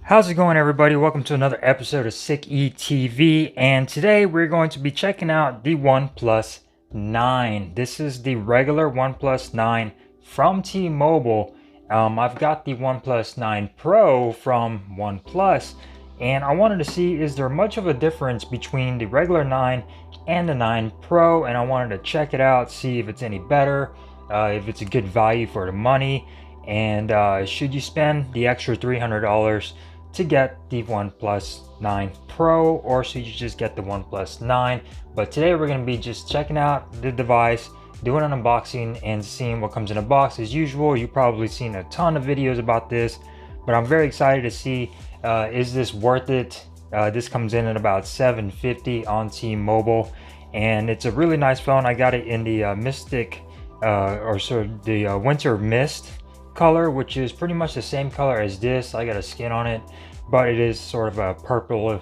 How's it going, everybody? Welcome to another episode of Sick TV, and today we're going to be checking out the OnePlus 9. This is the regular OnePlus 9 from T-Mobile. I've got the OnePlus 9 Pro from OnePlus, and I wanted to see, is there much of a difference between the regular 9 and the 9 Pro, and I wanted to check it out, see if it's any better, if it's a good value for the money, and should you spend the extra $300 to get the OnePlus 9 Pro, or should you just get the OnePlus 9? But today we're going to be just checking out the device, doing an unboxing, and seeing what comes in a box. As usual, you've probably seen a ton of videos about this, but I'm very excited to see, is this worth it? This comes in at about $750 on T-Mobile, and it's a really nice phone. I got it in the Mystic, the Winter Mist color, which is pretty much the same color as this. I got a skin on it, but it is sort of a purple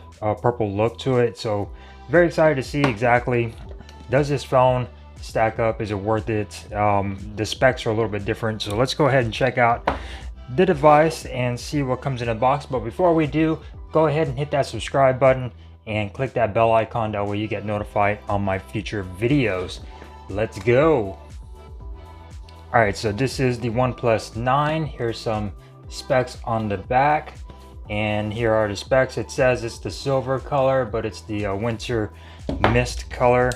look to it. So very excited to see exactly, does this phone stack up? Is it worth it? The specs are a little bit different, so let's go ahead and check out the device and see what comes in a box. But before we do, go ahead and hit that subscribe button and click that bell icon, that way you get notified on my future videos. Let's go. Alright, so this is the OnePlus 9. Here's some specs on the back, and here are the specs. It says it's the silver color, but it's the winter mist color.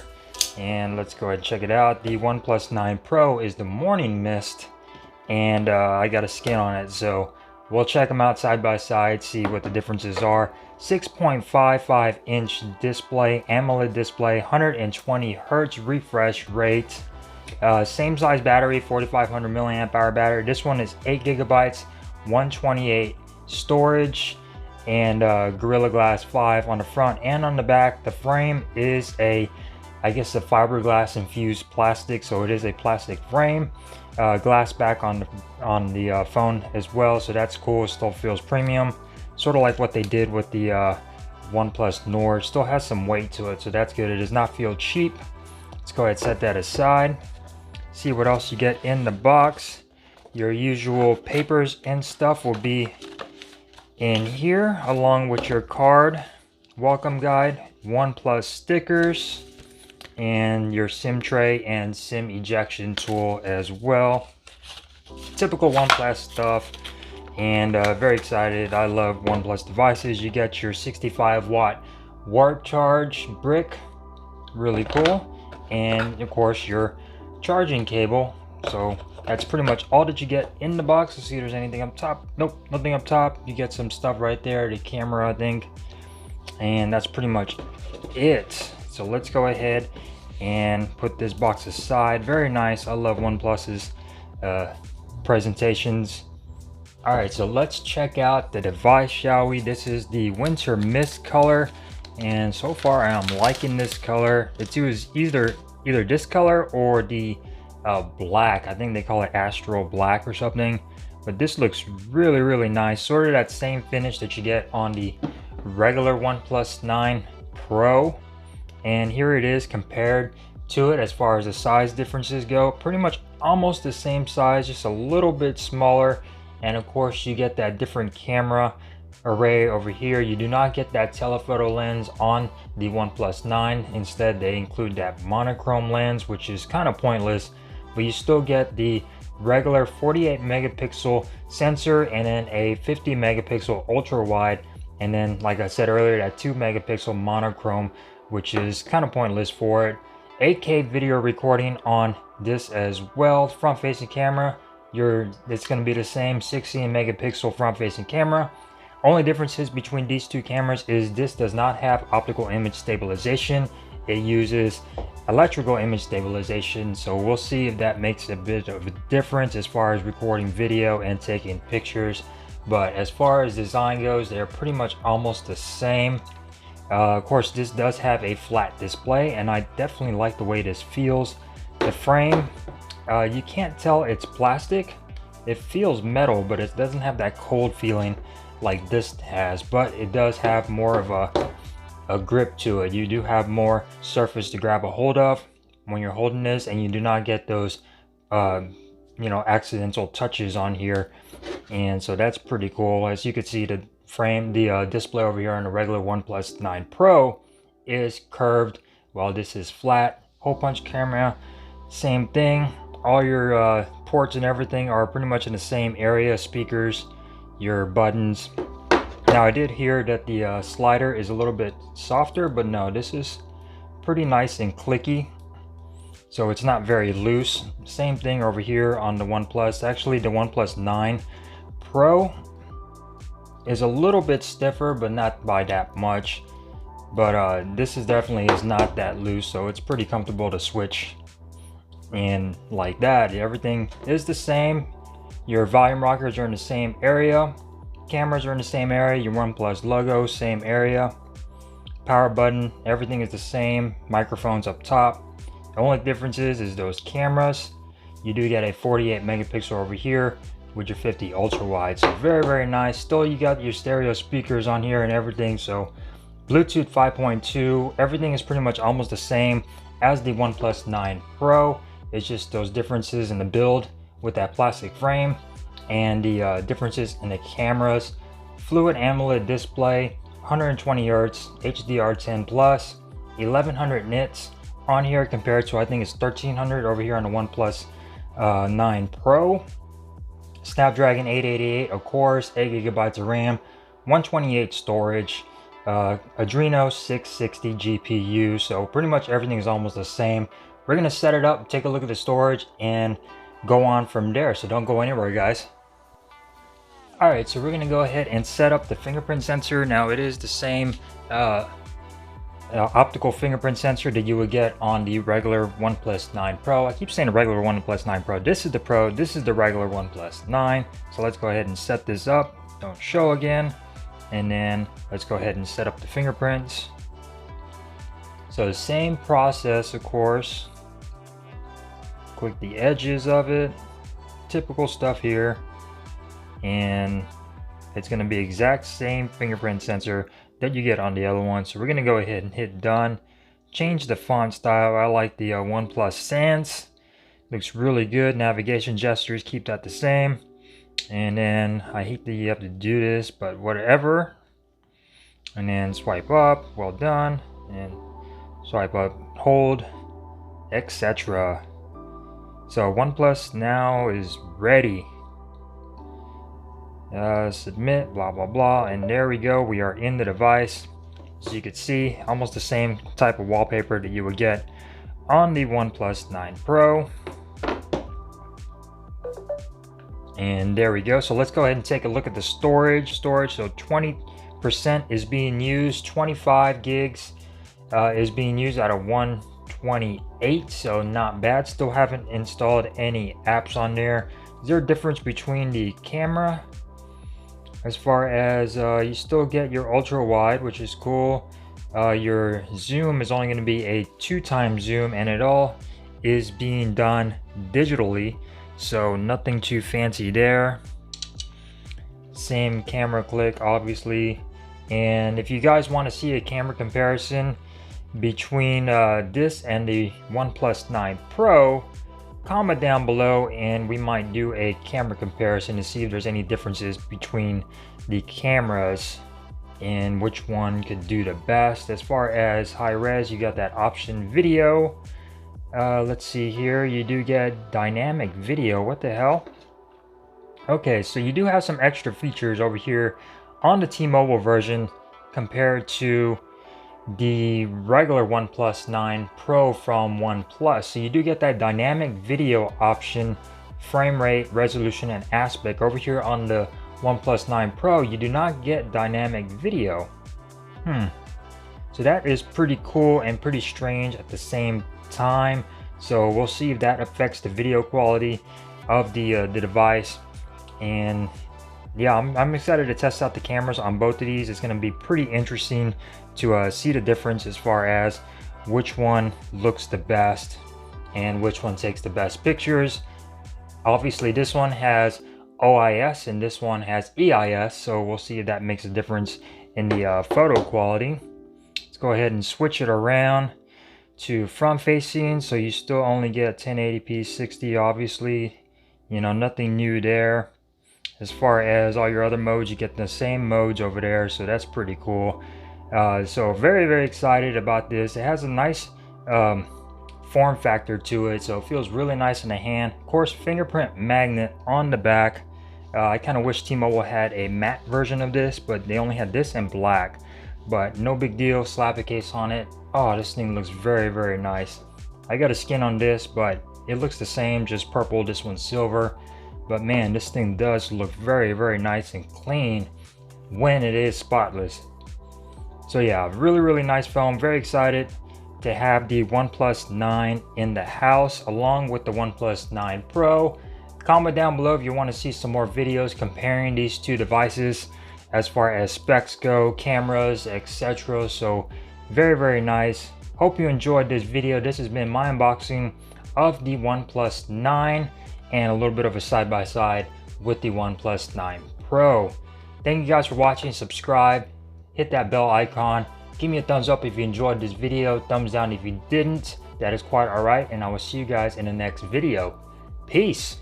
And let's go ahead and check it out. The OnePlus 9 Pro is the morning mist, and I got a skin on it, so we'll check them out side by side, see what the differences are. 6.55 inch display, AMOLED display, 120 hertz refresh rate. Same size battery, 4500 milliamp hour battery. This one is 8 gigabytes, 128 storage, and Gorilla Glass 5 on the front and on the back. The frame is I guess a fiberglass infused plastic, so it is a plastic frame. Glass back on the phone as well, so that's cool. It still feels premium, sort of like what they did with the OnePlus Nord. Still has some weight to it, so that's good. It does not feel cheap. Let's go ahead and set that aside. See what else you get in the box. Your usual papers and stuff will be in here, along with your card, welcome guide, OnePlus stickers, and your SIM tray and SIM ejection tool as well. Typical OnePlus stuff, and very excited. I love OnePlus devices. You get your 65-watt warp charge brick, really cool, and of course your charging cable. So that's pretty much all that you get in the box. Let's see if there's anything up top. Nope, nothing up top. You get some stuff right there, the camera, I think, and that's pretty much it. So let's go ahead and put this box aside. Very nice. I love OnePlus's presentations. All right, so let's check out the device, shall we? This is the Winter Mist color, and so far I'm liking this color. It's either this color or the black. I think they call it Astral Black or something, but this looks really nice. Sort of that same finish that you get on the regular OnePlus 9 Pro, and here it is compared to it as far as the size differences go. Pretty much almost the same size, just a little bit smaller, and of course you get that different camera array over here. You do not get that telephoto lens on the OnePlus 9. Instead, they include that monochrome lens, which is kind of pointless, but you still get the regular 48 megapixel sensor, and then a 50 megapixel ultra wide, and then, like I said earlier, that 2 megapixel monochrome, which is kind of pointless for it. 8K video recording on this as well. Front facing camera, it's going to be the same 16 megapixel front facing camera. Only differences between these two cameras is this does not have optical image stabilization. It uses electrical image stabilization, so we'll see if that makes a bit of a difference as far as recording video and taking pictures. But as far as design goes, they're pretty much almost the same. Of course, this does have a flat display, and I definitely like the way this feels. The frame, you can't tell it's plastic. It feels metal, but it doesn't have that cold feeling like this has, but it does have more of a grip to it. You do have more surface to grab a hold of when you're holding this, and you do not get those accidental touches on here, and so that's pretty cool. As you can see, the frame, the display over here on the regular OnePlus 9 Pro is curved, while this is flat. Hole punch camera, same thing. All your ports and everything are pretty much in the same area. Speakers, your buttons. Now I did hear that the slider is a little bit softer, but no, this is pretty nice and clicky, so it's not very loose. Same thing over here on the OnePlus. Actually, the OnePlus 9 Pro is a little bit stiffer, but not by that much. But this is definitely is not that loose, so it's pretty comfortable to switch. And like that, everything is the same. Your volume rockers are in the same area. Cameras are in the same area. Your OnePlus logo, same area. Power button, everything is the same. Microphones up top. The only difference is those cameras. You do get a 48 megapixel over here with your 50 ultra wide. So very, very nice. Still, you got your stereo speakers on here and everything. So Bluetooth 5.2, everything is pretty much almost the same as the OnePlus 9 Pro. It's just those differences in the build with that plastic frame and the differences in the cameras. Fluid AMOLED display, 120 Hz, HDR10 plus, 1100 nits on here compared to I think it's 1300 over here on the OnePlus 9 Pro. Snapdragon 888, of course, 8 gigabytes of RAM, 128 storage, Adreno 660 GPU. So pretty much everything is almost the same. We're gonna set it up, take a look at the storage, and go on from there. So don't go anywhere, guys. All right, so we're gonna go ahead and set up the fingerprint sensor. Now it is the same optical fingerprint sensor that you would get on the regular OnePlus 9 Pro. I keep saying the regular OnePlus 9 Pro. This is the Pro, this is the regular OnePlus 9. So let's go ahead and set this up. Don't show again. And then let's go ahead and set up the fingerprints. So the same process, of course. Click the edges of it. Typical stuff here. And it's going to be exact same fingerprint sensor that you get on the other one. So we're going to go ahead and hit done. Change the font style. I like the OnePlus Sans. Looks really good. Navigation gestures, keep that the same. And then I hate that you have to do this, but whatever. And then swipe up, well done. And swipe up, hold, etc. So OnePlus now is ready. Submit, blah blah blah, and there we go. We are in the device. As you can see, almost the same type of wallpaper that you would get on the OnePlus 9 Pro. And there we go. So let's go ahead and take a look at the storage. So 20% is being used, 25 gigs is being used out of 128, so not bad. Still haven't installed any apps on there. Is there a difference between the camera? As far as you still get your ultra wide, which is cool. Your zoom is only going to be a 2x zoom, and it all is being done digitally, so nothing too fancy there. Same camera click, obviously. And if you guys want to see a camera comparison between this and the OnePlus 9 Pro, comment down below and we might do a camera comparison to see if there's any differences between the cameras and which one could do the best. As far as high res, you got that option video. Let's see here, you do get dynamic video. What the hell? Okay, so you do have some extra features over here on the T-Mobile version compared to the regular OnePlus 9 Pro from OnePlus. So you do get that dynamic video option, frame rate, resolution, and aspect. Over here on the OnePlus 9 Pro, you do not get dynamic video. So that is pretty cool and pretty strange at the same time. So we'll see if that affects the video quality of the device. And yeah, I'm excited to test out the cameras on both of these. It's going to be pretty interesting to see the difference as far as which one looks the best and which one takes the best pictures. Obviously this one has OIS and this one has EIS, so we'll see if that makes a difference in the photo quality. Let's go ahead and switch it around to front facing, so you still only get 1080p 60, obviously, you know, nothing new there. As far as all your other modes, you get the same modes over there, so that's pretty cool. So very excited about this. It has a nice form factor to it, so it feels really nice in the hand. Of course, fingerprint magnet on the back. I kind of wish T-Mobile had a matte version of this, but they only had this in black. But no big deal, slap a case on it. Oh, this thing looks very nice. I got a skin on this, but it looks the same, just purple. This one's silver. But man, this thing does look very nice and clean when it is spotless. So yeah, really nice phone. Very excited to have the OnePlus 9 in the house along with the OnePlus 9 Pro. Comment down below if you want to see some more videos comparing these two devices as far as specs go, cameras, etc. So very nice. Hope you enjoyed this video. This has been my unboxing of the OnePlus 9 and a little bit of a side-by-side with the OnePlus 9 Pro. Thank you guys for watching. Subscribe, hit that bell icon, give me a thumbs up if you enjoyed this video, thumbs down if you didn't. That is quite alright, and I will see you guys in the next video. Peace.